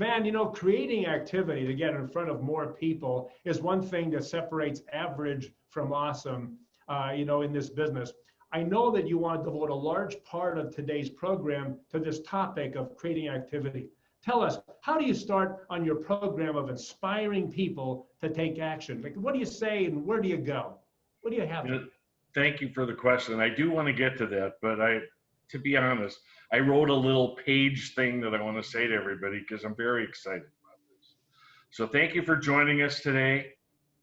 Van, creating activity to get in front of more people is one thing that separates average from awesome, in this business. I know that you want to devote a large part of today's program to this topic of creating activity. Tell us, how do you start on your program of inspiring people to take action? Like, what do you say and where do you go? What do you have? Thank you for the question. I do want to get to that, but to be honest, I wrote a little page thing that I want to say to everybody because I'm very excited about this. So thank you for joining us today.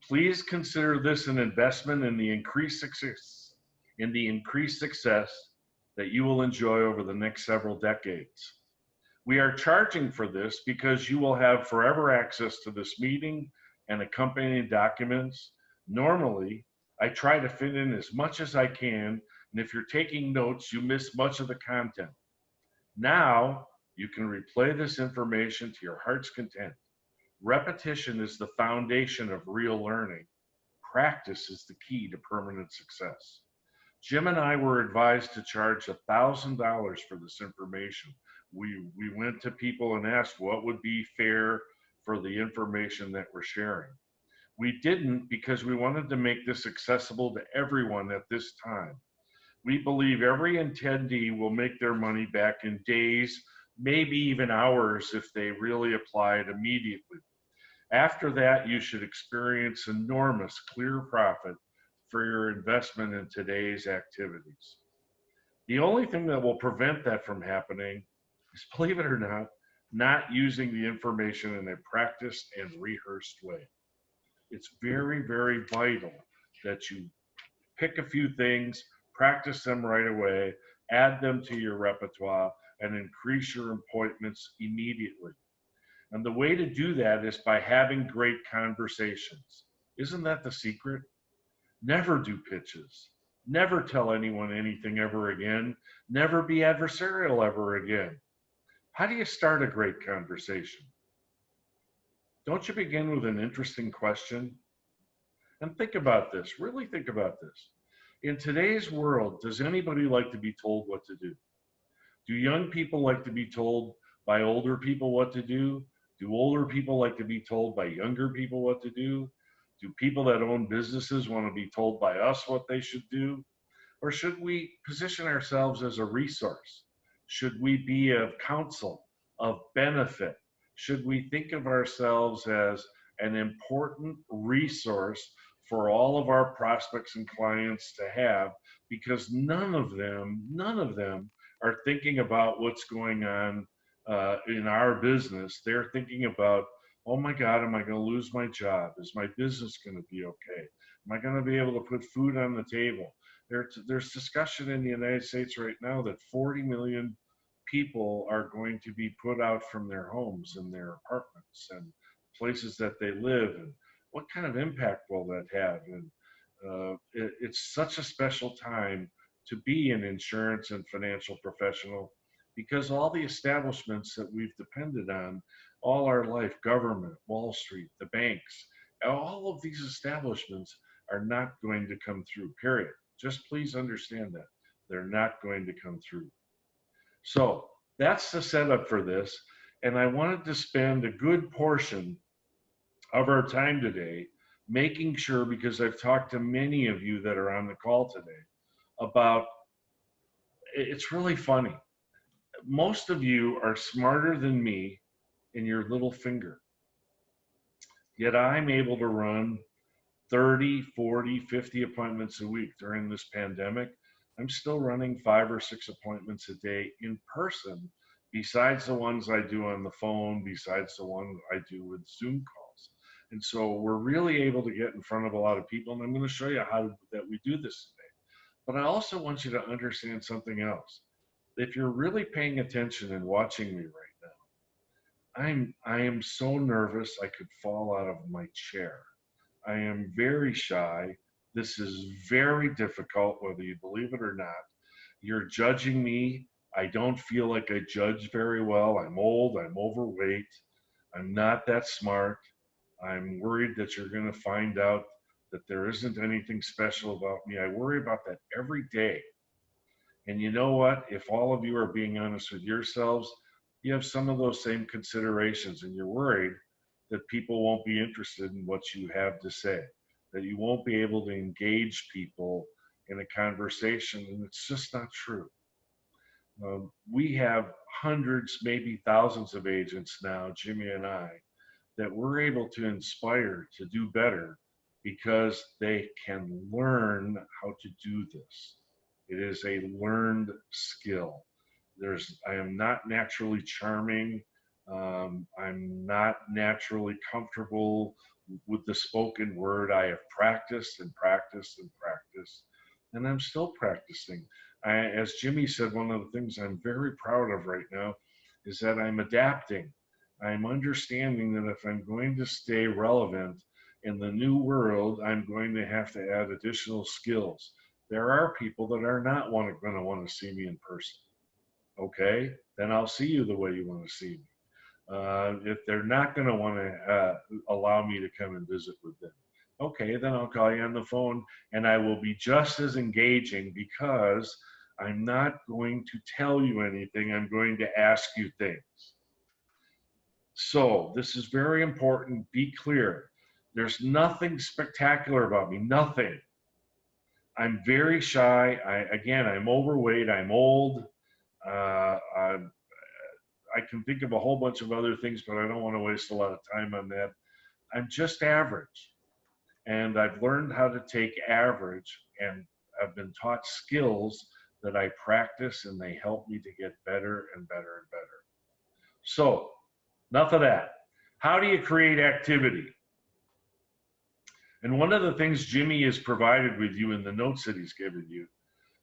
Please consider this an investment in the increased success, that you will enjoy over the next several decades. We are charging for this because you will have forever access to this meeting and accompanying documents. Normally, I try to fit in as much as I can, and if you're taking notes, you miss much of the content. Now, you can replay this information to your heart's content. Repetition is the foundation of real learning. Practice is the key to permanent success. Jim and I were advised to charge $1,000 for this information. We went to people and asked what would be fair for the information that we're sharing. We didn't because we wanted to make this accessible to everyone at this time. We believe every attendee will make their money back in days, maybe even hours if they really apply it immediately. After that, you should experience enormous clear profit for your investment in today's activities. The only thing that will prevent that from happening is, believe it or not using the information in a practiced and rehearsed way. It's very, very vital that you pick a few things, practice them right away, add them to your repertoire, and increase your appointments immediately. And the way to do that is by having great conversations. Isn't that the secret? Never do pitches. Never tell anyone anything ever again. Never be adversarial ever again. How do you start a great conversation? Don't you begin with an interesting question? And think about this, really think about this. In today's world, does anybody like to be told what to do? Do young people like to be told by older people what to do? Do older people like to be told by younger people what to do? Do people that own businesses want to be told by us what they should do? Or should we position ourselves as a resource? Should we be of counsel, of benefit? Should we think of ourselves as an important resource for all of our prospects and clients to have? Because none of them are thinking about what's going on in our business. They're thinking about, oh my God, am I going to lose my job? Is my business going to be okay? Am I going to be able to put food on the table? There's discussion in the United States right now that 40 million people are going to be put out from their homes and their apartments and places that they live, and what kind of impact will that have? And it's such a special time to be an insurance and financial professional, because all the establishments that we've depended on all our life, government, Wall Street, the banks, all of these establishments are not going to come through, period. Just please understand that. They're not going to come through. So that's the setup for this. And I wanted to spend a good portion of our time today making sure, because I've talked to many of you that are on the call today about, it's really funny. Most of you are smarter than me in your little finger. Yet I'm able to run 30, 40, 50 appointments a week during this pandemic. I'm still running 5 or 6 appointments a day in person, besides the ones I do on the phone, besides the one I do with Zoom calls. And so we're really able to get in front of a lot of people, and I'm going to show you how that we do this today. But I also want you to understand something else. If you're really paying attention and watching me right now, I am so nervous I could fall out of my chair. I am very shy. This is very difficult, whether you believe it or not. You're judging me. I don't feel like I judge very well. I'm old, I'm overweight, I'm not that smart. I'm worried that you're going to find out that there isn't anything special about me. I worry about that every day. And you know what? If all of you are being honest with yourselves, you have some of those same considerations, and you're worried that people won't be interested in what you have to say, that you won't be able to engage people in a conversation, and it's just not true. We have hundreds, maybe thousands of agents now, Jimmy and I, that we're able to inspire to do better because they can learn how to do this. It is a learned skill. I am not naturally charming. I'm not naturally comfortable with the spoken word. I have practiced and practiced and practiced, and I'm still practicing. As Jimmy said, one of the things I'm very proud of right now is that I'm adapting. I'm understanding that if I'm going to stay relevant in the new world, I'm going to have to add additional skills. There are people that are not going to want to see me in person. Okay, then I'll see you the way you want to see me. If they're not going to want to allow me to come and visit with them, okay, then I'll call you on the phone, and I will be just as engaging because I'm not going to tell you anything. I'm going to ask you things. So this is very important. Be clear. There's nothing spectacular about me, nothing. I'm very shy. I'm overweight. I'm old. I can think of a whole bunch of other things, but I don't want to waste a lot of time on that. I'm just average. And I've learned how to take average, and I've been taught skills that I practice, and they help me to get better and better and better. So, enough of that. How do you create activity? And one of the things Jimmy has provided with you in the notes that he's given you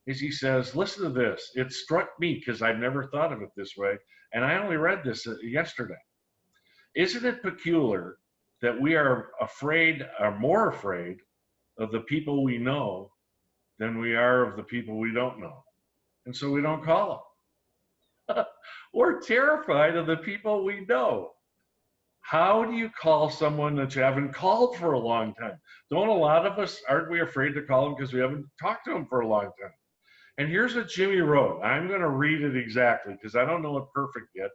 is he says, listen to this. It struck me because I've never thought of it this way, and I only read this yesterday. Isn't it peculiar that we are more afraid of the people we know than we are of the people we don't know? And so we don't call them. We're terrified of the people we know. How do you call someone that you haven't called for a long time? Don't a lot of us, aren't we afraid to call them because we haven't talked to them for a long time? And here's what Jimmy wrote. I'm going to read it exactly because I don't know it perfect yet,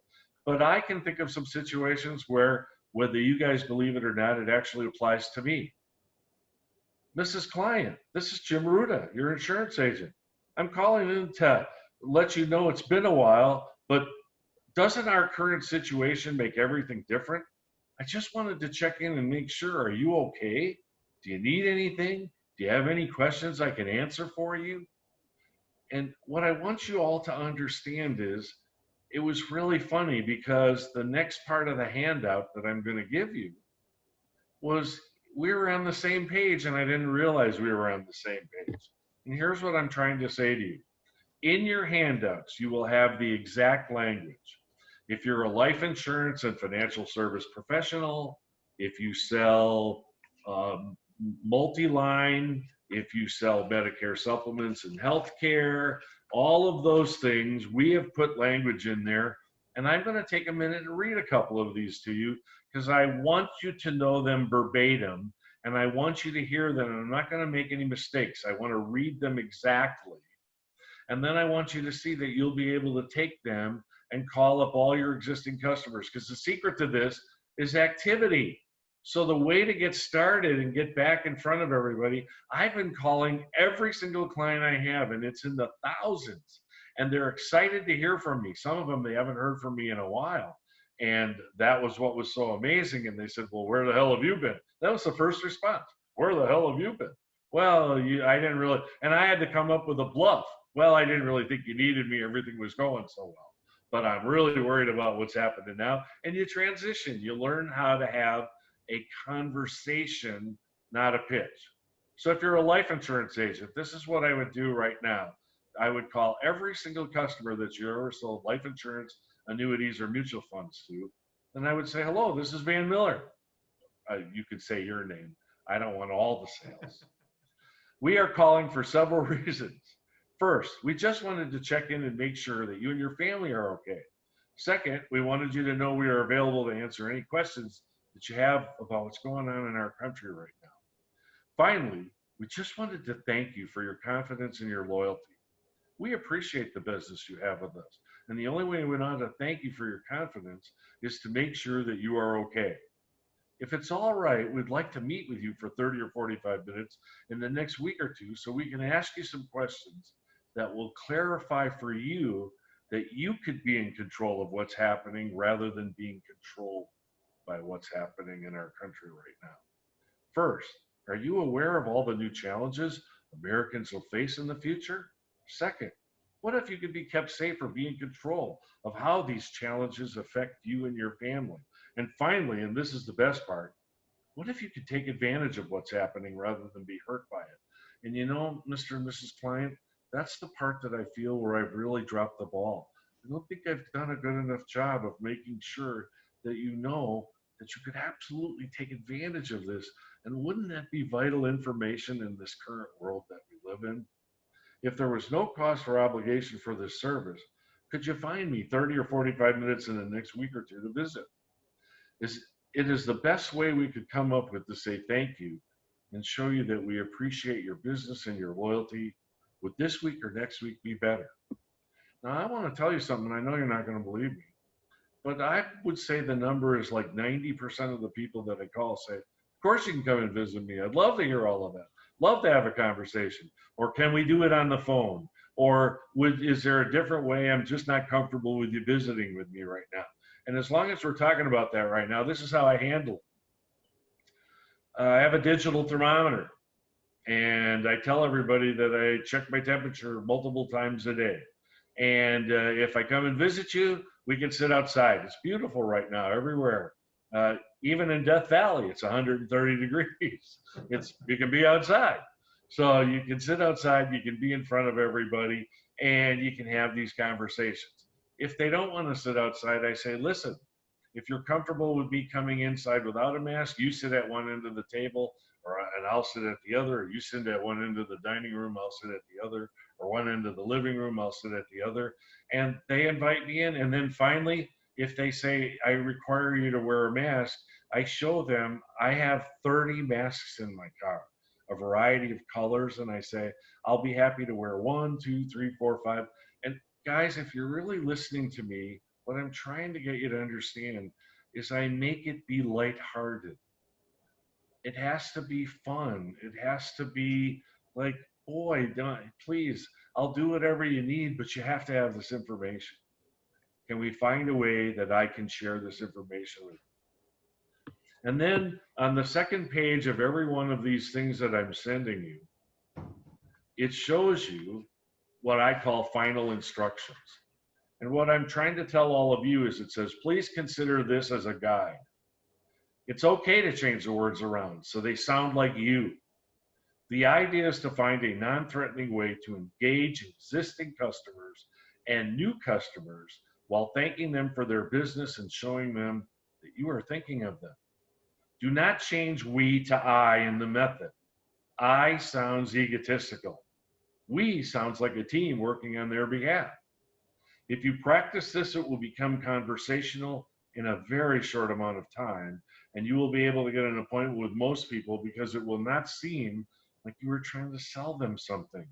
but I can think of some situations where, whether you guys believe it or not, it actually applies to me. Mrs. Client, this is Jim Ruta, your insurance agent. I'm calling in to let you know it's been a while, but doesn't our current situation make everything different? I just wanted to check in and make sure. Are you okay? Do you need anything? Do you have any questions I can answer for you? And what I want you all to understand is it was really funny because the next part of the handout that I'm going to give you was we were on the same page, and I didn't realize we were on the same page. And here's what I'm trying to say to you. In your handouts, you will have the exact language. If you're a life insurance and financial service professional, if you sell multi-line, if you sell Medicare supplements and healthcare, all of those things, we have put language in there. And I'm going to take a minute and read a couple of these to you because I want you to know them verbatim, and I want you to hear them. And I'm not going to make any mistakes. I want to read them exactly. And then I want you to see that you'll be able to take them and call up all your existing customers, because the secret to this is activity. So the way to get started and get back in front of everybody, I've been calling every single client I have, and it's in the thousands, and they're excited to hear from me. Some of them, they haven't heard from me in a while. And that was what was so amazing. And they said, well, where the hell have you been? That was the first response. Where the hell have you been? Well, I didn't really, and I had to come up with a bluff. Well, I didn't really think you needed me. Everything was going so well. But I'm really worried about what's happening now. And you transition. You learn how to have a conversation, not a pitch. So if you're a life insurance agent, this is what I would do right now. I would call every single customer that you ever sold life insurance, annuities, or mutual funds to. And I would say, hello, this is Van Mueller. You could say your name. I don't want all the sales. We are calling for several reasons. First, we just wanted to check in and make sure that you and your family are okay. Second, we wanted you to know we are available to answer any questions that you have about what's going on in our country right now. Finally, we just wanted to thank you for your confidence and your loyalty. We appreciate the business you have with us, And the only way we know how to thank you for your confidence is to make sure that you are okay. If it's all right, we'd like to meet with you for 30 or 45 minutes in the next week or two so we can ask you some questions that will clarify for you that you could be in control of what's happening rather than being controlled by what's happening in our country right now. First, are you aware of all the new challenges Americans will face in the future? Second, what if you could be kept safe or be in control of how these challenges affect you and your family? And finally, and this is the best part, what if you could take advantage of what's happening rather than be hurt by it? And you know, Mr. and Mrs. Client, that's the part that I feel where I've really dropped the ball. I don't think I've done a good enough job of making sure that you know that you could absolutely take advantage of this. And wouldn't that be vital information in this current world that we live in? If there was no cost or obligation for this service, could you find me 30 or 45 minutes in the next week or two to visit? It is the best way we could come up with to say thank you and show you that we appreciate your business and your loyalty. Would this week or next week be better? Now, I want to tell you something. I know you're not going to believe me, but I would say the number is like 90% of the people that I call say, of course you can come and visit me. I'd love to hear all of that. Love to have a conversation. Or can we do it on the phone? Or is there a different way? I'm just not comfortable with you visiting with me right now. And as long as we're talking about that right now, this is how I handle it. I have a digital thermometer, and I tell everybody that I check my temperature multiple times a day. And if I come and visit you, we can sit outside. It's beautiful right now everywhere. Even in Death Valley, it's 130 degrees. You can be outside. So you can sit outside, you can be in front of everybody, and you can have these conversations. If they don't want to sit outside, I say, listen, if you're comfortable with me coming inside without a mask, you sit at one end of the table, and I'll sit at the other, or you sit at one end of the dining room, I'll sit at the other, or one end of the living room, I'll sit at the other. And they invite me in. And then finally, if they say, I require you to wear a mask, I show them I have 30 masks in my car, a variety of colors. And I say, I'll be happy to wear 1, 2, 3, 4, 5. And guys, if you're really listening to me, what I'm trying to get you to understand is I make it be lighthearted. It has to be fun. It has to be like, boy, please, I'll do whatever you need, but you have to have this information. Can we find a way that I can share this information with you? And then on the second page of every one of these things that I'm sending you, it shows you what I call final instructions. And what I'm trying to tell all of you is it says, please consider this as a guide. It's okay to change the words around so they sound like you. The idea is to find a non-threatening way to engage existing customers and new customers while thanking them for their business and showing them that you are thinking of them. Do not change we to I in the method. I sounds egotistical. We sounds like a team working on their behalf. If you practice this, it will become conversational in a very short amount of time, and you will be able to get an appointment with most people because it will not seem like you were trying to sell them something.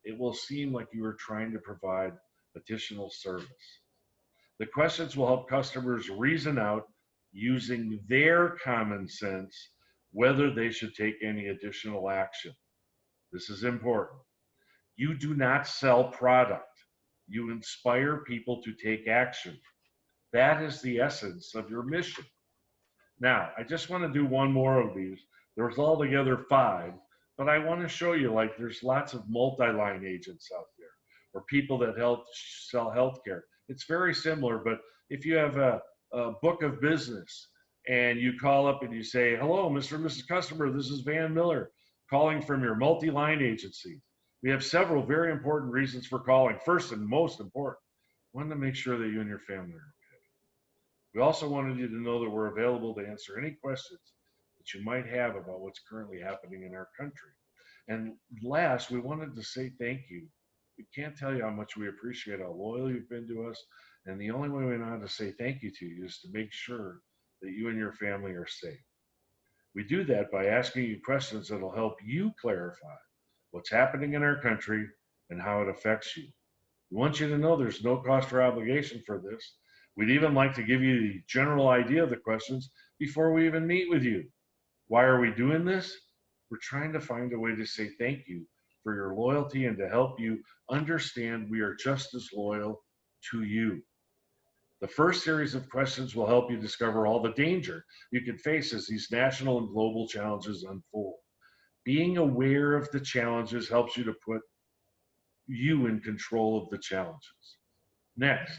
It will seem like you were trying to provide additional service. The questions will help customers reason out using their common sense whether they should take any additional action. This is important. You do not sell product. You inspire people to take action. That is the essence of your mission. Now, I just want to do one more of these. There's altogether 5, but I want to show you, like, there's lots of multi-line agents out there or people that sell healthcare. It's very similar, but if you have a book of business and you call up and you say, hello, Mr. and Mrs. Customer, this is Van Mueller calling from your multi-line agency. We have several very important reasons for calling. First and most important, I wanted to make sure that you and your family are okay. We also wanted you to know that we're available to answer any questions that you might have about what's currently happening in our country. And last, we wanted to say thank you. We can't tell you how much we appreciate how loyal you've been to us. And the only way we know how to say thank you to you is to make sure that you and your family are safe. We do that by asking you questions that will help you clarify what's happening in our country and how it affects you. We want you to know there's no cost or obligation for this. We'd even like to give you the general idea of the questions before we even meet with you. Why are we doing this? We're trying to find a way to say thank you for your loyalty and to help you understand we are just as loyal to you. The first series of questions will help you discover all the danger you can face as these national and global challenges unfold. Being aware of the challenges helps you to put you in control of the challenges. Next,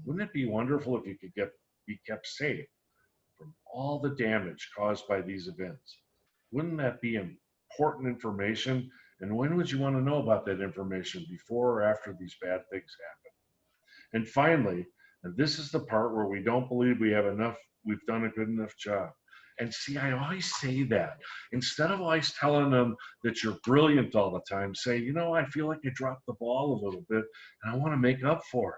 wouldn't it be wonderful if you could be kept safe from all the damage caused by these events? Wouldn't that be important information? And when would you want to know about that information, before or after these bad things happen? And finally, and this is the part where we don't believe we've done a good enough job. And see, I always say that. Instead of always telling them that you're brilliant all the time, say, you know, I feel like I dropped the ball a little bit and I want to make up for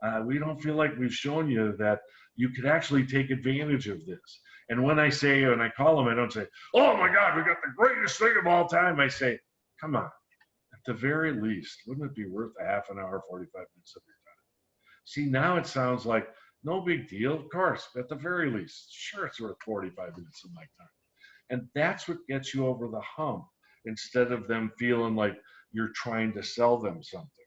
it. We don't feel like we've shown you that you could actually take advantage of this. And when I call them, I don't say, oh my God, we got the greatest thing of all time. I say, come on, at the very least, wouldn't it be worth a half an hour, 45 minutes of your time? See, now it sounds like no big deal. Of course, at the very least, sure, it's worth 45 minutes of my time. And that's what gets you over the hump, instead of them feeling like you're trying to sell them something.